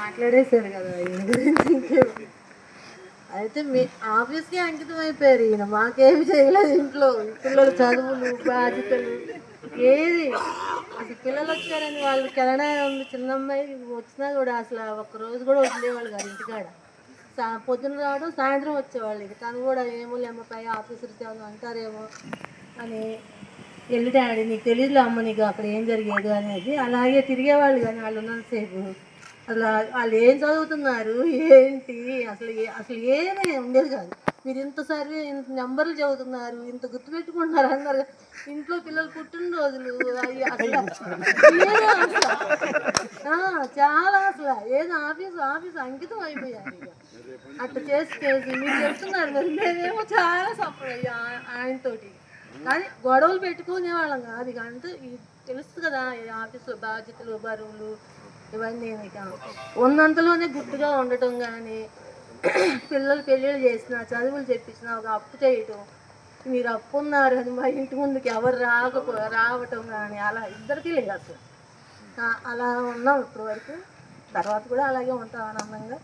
మాట్లాడేశారు కదా ఈయన గురించి ఇంకేం. అయితే మీ ఆఫీస్కి అంకితం అయిపోయారు ఈయన, మాకేమి చేయలేదు ఇంట్లో. పిల్లల చదువులు బాధ్యతలు ఏది అసలు. పిల్లలు వచ్చారని వాళ్ళు కెనడా ఉంది చిన్న అమ్మాయి, వచ్చినా కూడా అసలు ఒక్కరోజు కూడా వదిలేవాళ్ళు కాదు ఇంటికాడ. పొద్దున రావడం సాయంత్రం వచ్చేవాళ్ళు. ఇక తను కూడా ఏమో లేమ్మ పై ఆఫీసర్స్ ఏమో అంటారేమో అని, వెళ్ళి డాడీ నీకు తెలియదులే అమ్మ నీకు అక్కడ ఏం జరిగేది అనేది, అలాగే తిరిగేవాళ్ళు. కానీ వాళ్ళు ఉన్నంతసేపు అసలు వాళ్ళు ఏం చదువుతున్నారు ఏంటి అసలు అసలు ఏమీ ఉండేది కాదు. మీరు ఇంతసారి ఇంత నెంబర్లు చదువుతున్నారు, ఇంత గుర్తుపెట్టుకుంటున్నారు అన్నారు. ఇంట్లో పిల్లలు పుట్టినరోజులు అవి అసలు ఏదో అసలు చాలా అసలు ఏదో ఆఫీస్ అంకితం అయిపోయారు. ఇక అట్లా చేసి మీరు చెప్తున్నారు మరి, మేమేమో చాలా సఫర్ అయ్యా ఆయనతోటి. కానీ గొడవలు పెట్టుకునే వాళ్ళం కాదు. ఇక అంటే తెలుసు కదా ఆఫీసు బాధ్యతలు బరువులు ఇవన్నీ. ఇక ఉన్నంతలోనే గుట్టుగా ఉండటం కానీ, పిల్లలు పెళ్ళిళ్ళు చేసిన చదువులు చెప్పించిన ఒక అప్పు చేయటం, మీరు అప్పు ఉన్నారు అని మా ఇంటి ముందుకి ఎవరు రావటం కానీ అలా ఇద్దరికీ లేదు అసలు. అలా ఉన్నాం ఇప్పటి వరకు, తర్వాత కూడా అలాగే ఉంటాం ఆనందంగా.